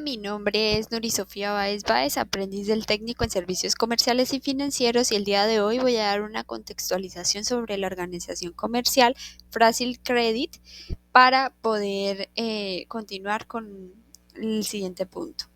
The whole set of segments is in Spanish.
Mi nombre es Nuri Sofía Báez Báez, aprendiz del técnico en servicios comerciales y financieros, y el día de hoy voy a dar una contextualización sobre la organización comercial Fácil Credit para poder continuar con el siguiente punto.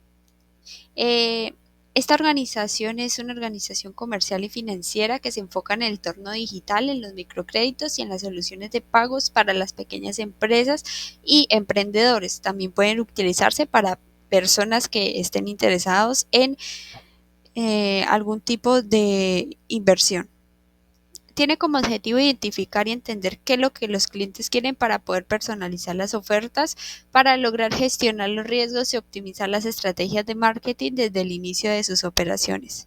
Eh, Esta organización es una organización comercial y financiera que se enfoca en el entorno digital, en los microcréditos y en las soluciones de pagos para las pequeñas empresas y emprendedores. También pueden utilizarse para personas que estén interesados en algún tipo de inversión. Tiene como objetivo identificar y entender qué es lo que los clientes quieren para poder personalizar las ofertas, para lograr gestionar los riesgos y optimizar las estrategias de marketing desde el inicio de sus operaciones.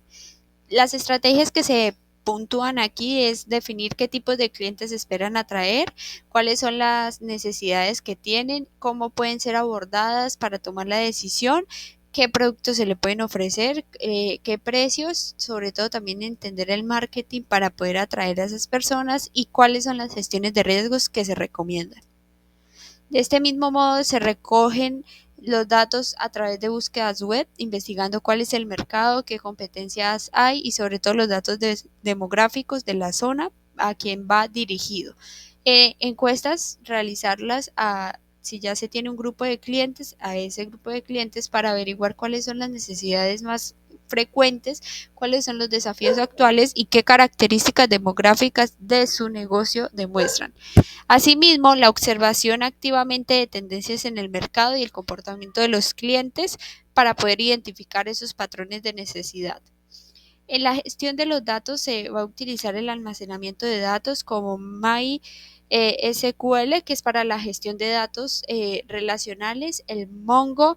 Las estrategias que se puntúan aquí es definir qué tipos de clientes esperan atraer, cuáles son las necesidades que tienen, cómo pueden ser abordadas para tomar la decisión, qué productos se le pueden ofrecer, qué precios, sobre todo también entender el marketing para poder atraer a esas personas y cuáles son las gestiones de riesgos que se recomiendan. De este mismo modo se recogen los datos a través de búsquedas web, investigando cuál es el mercado, qué competencias hay y sobre todo los datos demográficos de la zona a quien va dirigido. Encuestas, realizarlas si ya se tiene un grupo de clientes, a ese grupo de clientes para averiguar cuáles son las necesidades más frecuentes, cuáles son los desafíos actuales y qué características demográficas de su negocio demuestran. Asimismo, la observación activamente de tendencias en el mercado y el comportamiento de los clientes para poder identificar esos patrones de necesidad. En la gestión de los datos se va a utilizar el almacenamiento de datos como MySQL, que es para la gestión de datos relacionales, el MongoDB,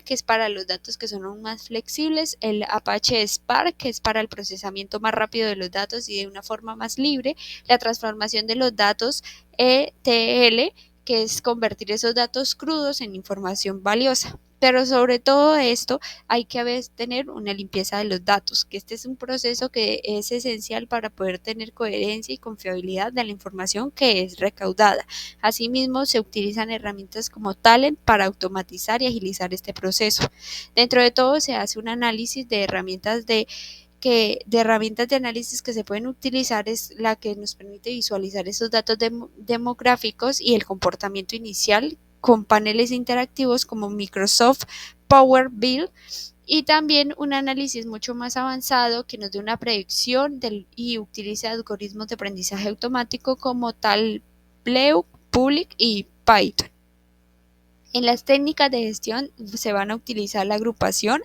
que es para los datos que son aún más flexibles, el Apache Spark, que es para el procesamiento más rápido de los datos y de una forma más libre, la transformación de los datos ETL, que es convertir esos datos crudos en información valiosa. Pero sobre todo esto, hay que tener una limpieza de los datos, que este es un proceso que es esencial para poder tener coherencia y confiabilidad de la información que es recaudada. Asimismo, se utilizan herramientas como Talent para automatizar y agilizar este proceso. Dentro de todo, se hace un análisis de herramientas de análisis que se pueden utilizar, es la que nos permite visualizar esos datos demográficos y el comportamiento inicial con paneles interactivos como Microsoft Power BI, y también un análisis mucho más avanzado que nos dé una predicción y utilice algoritmos de aprendizaje automático como Talbleu, Public y Python. En las técnicas de gestión se van a utilizar la agrupación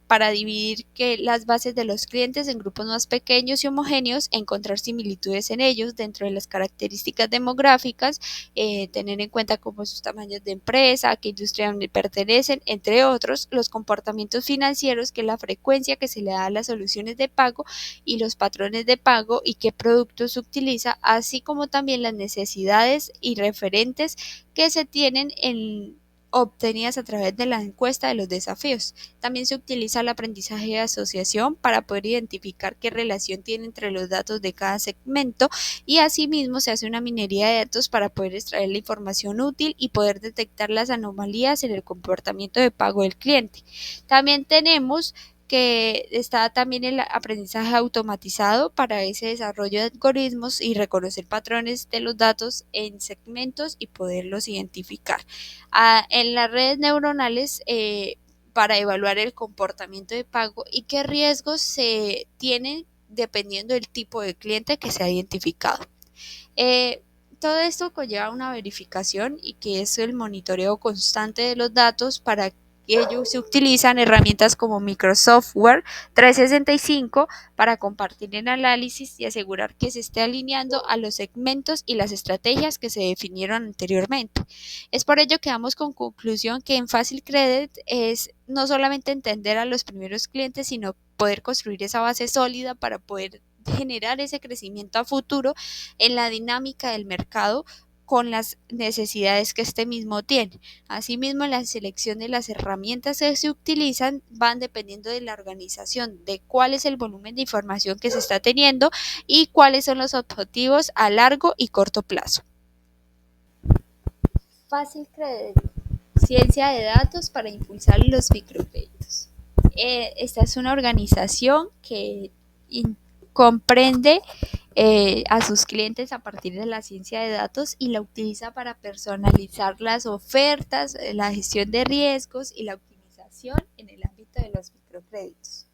para dividir las bases de los clientes en grupos más pequeños y homogéneos, encontrar similitudes en ellos dentro de las características demográficas, tener en cuenta como sus tamaños de empresa, a qué industria pertenecen, entre otros, los comportamientos financieros, que es la frecuencia que se le da a las soluciones de pago y los patrones de pago y qué productos se utiliza, así como también las necesidades y referentes que se tienen obtenidas a través de la encuesta de los desafíos. También se utiliza el aprendizaje de asociación para poder identificar qué relación tiene entre los datos de cada segmento, y asimismo se hace una minería de datos para poder extraer la información útil y poder detectar las anomalías en el comportamiento de pago del cliente. También tenemos que está también el aprendizaje automatizado para ese desarrollo de algoritmos y reconocer patrones de los datos en segmentos y poderlos identificar. En las redes neuronales para evaluar el comportamiento de pago y qué riesgos se tienen dependiendo del tipo de cliente que se ha identificado. Todo esto conlleva una verificación y que es el monitoreo constante de los datos. Para ello se utilizan herramientas como Microsoft Word 365 para compartir el análisis y asegurar que se esté alineando a los segmentos y las estrategias que se definieron anteriormente. Es por ello que damos con conclusión que en Fácil Credit es no solamente entender a los primeros clientes, sino poder construir esa base sólida para poder generar ese crecimiento a futuro en la dinámica del mercado con las necesidades que este mismo tiene. Asimismo, la selección de las herramientas que se utilizan van dependiendo de la organización, de cuál es el volumen de información que se está teniendo y cuáles son los objetivos a largo y corto plazo. Fácil Credit Ciencia de datos para impulsar los microcréditos. Esta es una organización que comprende a sus clientes a partir de la ciencia de datos y la utiliza para personalizar las ofertas, la gestión de riesgos y la optimización en el ámbito de los microcréditos.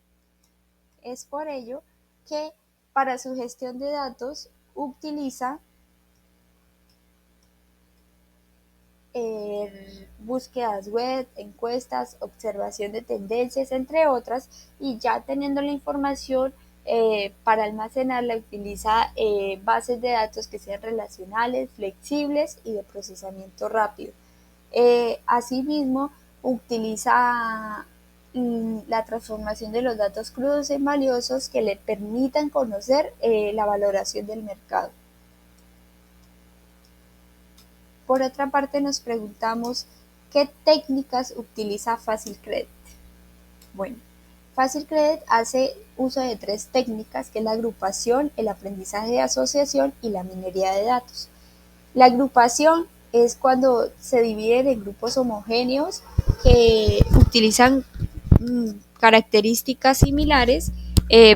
Es por ello que para su gestión de datos utiliza búsquedas web, encuestas, observación de tendencias, entre otras, y ya teniendo la información para almacenarla utiliza bases de datos que sean relacionales, flexibles y de procesamiento rápido. Asimismo, utiliza la transformación de los datos crudos en valiosos que le permitan conocer la valoración del mercado. Por otra parte, nos preguntamos qué técnicas utiliza FácilCredit. Bueno, FácilCredit hace uso de 3 técnicas, que es la agrupación, el aprendizaje de asociación y la minería de datos. La agrupación es cuando se dividen en grupos homogéneos que utilizan características similares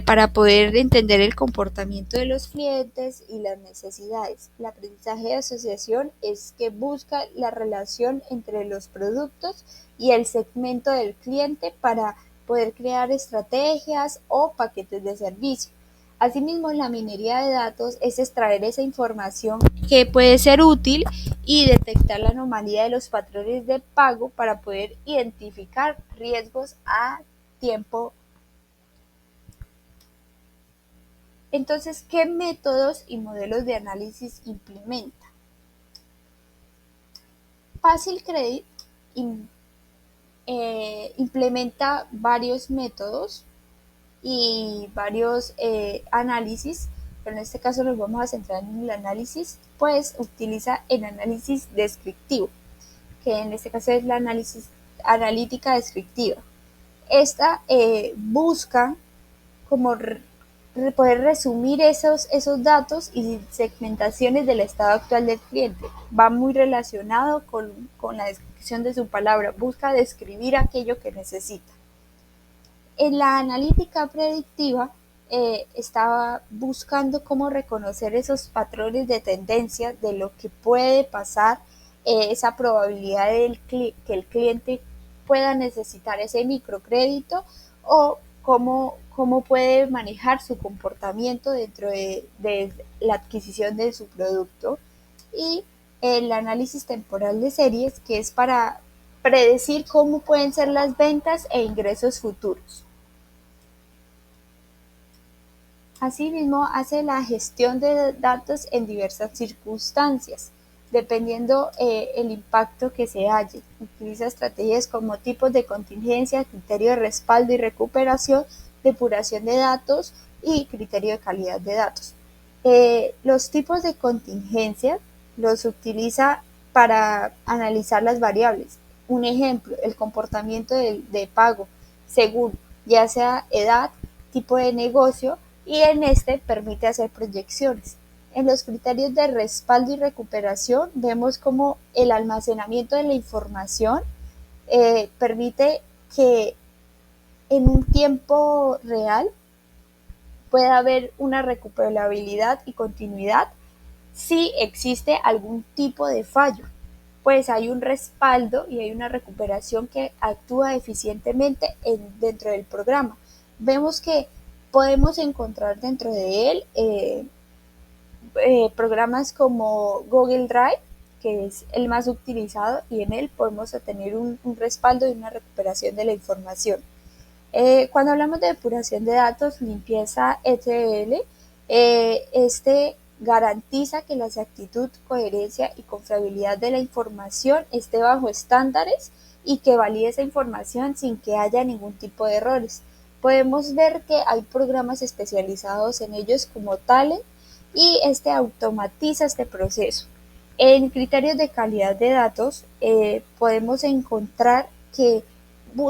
para poder entender el comportamiento de los clientes y las necesidades. El aprendizaje de asociación es que busca la relación entre los productos y el segmento del cliente para poder crear estrategias o paquetes de servicio. Asimismo, la minería de datos es extraer esa información que puede ser útil y detectar la anomalía de los patrones de pago para poder identificar riesgos a tiempo. Entonces, ¿qué métodos y modelos de análisis implementa? FácilCredit implementa varios métodos y varios análisis, pero en este caso nos vamos a centrar en el análisis, pues utiliza el análisis descriptivo, que en este caso es la analítica descriptiva. Esta busca como poder resumir esos datos y segmentaciones del estado actual del cliente. Va muy relacionado con la descripción de su palabra, busca describir aquello que necesita. En la analítica predictiva estaba buscando cómo reconocer esos patrones de tendencia de lo que puede pasar, esa probabilidad de que el cliente pueda necesitar ese microcrédito o cómo puede manejar su comportamiento dentro de la adquisición de su producto. Y el análisis temporal de series, que es para predecir cómo pueden ser las ventas e ingresos futuros. Asimismo, hace la gestión de datos en diversas circunstancias, dependiendo el impacto que se halle. Utiliza estrategias como tipos de contingencia, criterio de respaldo y recuperación, depuración de datos y criterio de calidad de datos. Los tipos de contingencia los utiliza para analizar las variables. Un ejemplo, el comportamiento de pago según ya sea edad, tipo de negocio, y en este permite hacer proyecciones. En los criterios de respaldo y recuperación vemos como el almacenamiento de la información permite que en un tiempo real pueda haber una recuperabilidad y continuidad si existe algún tipo de fallo, pues hay un respaldo y hay una recuperación que actúa eficientemente dentro del programa. Vemos que podemos encontrar dentro de él programas como Google Drive, que es el más utilizado, y en él podemos obtener un respaldo y una recuperación de la información. Cuando hablamos de depuración de datos, limpieza ETL, este garantiza que la exactitud, coherencia y confiabilidad de la información esté bajo estándares y que valide esa información sin que haya ningún tipo de errores. Podemos ver que hay programas especializados en ellos como Talent, y este automatiza este proceso. En criterios de calidad de datos podemos encontrar que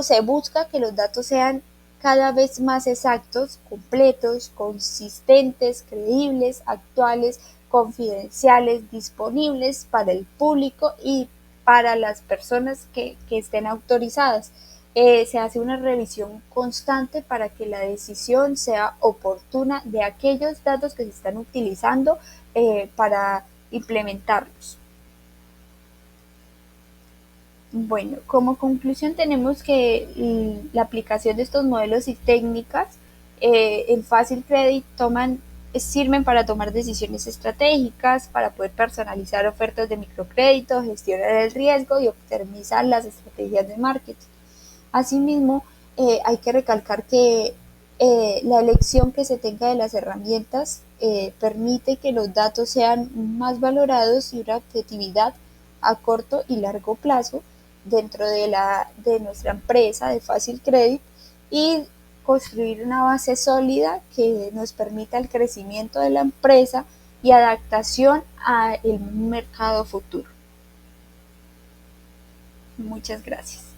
se busca que los datos sean cada vez más exactos, completos, consistentes, creíbles, actuales, confidenciales, disponibles para el público y para las personas que estén autorizadas. Se hace una revisión constante para que la decisión sea oportuna de aquellos datos que se están utilizando para implementarlos. Bueno, como conclusión tenemos que la aplicación de estos modelos y técnicas en Fácil Credit sirven para tomar decisiones estratégicas, para poder personalizar ofertas de microcrédito, gestionar el riesgo y optimizar las estrategias de marketing. Asimismo, hay que recalcar que la elección que se tenga de las herramientas permite que los datos sean más valorados y una objetividad a corto y largo plazo dentro de nuestra empresa de Fácil Credit y construir una base sólida que nos permita el crecimiento de la empresa y adaptación al mercado futuro. Muchas gracias.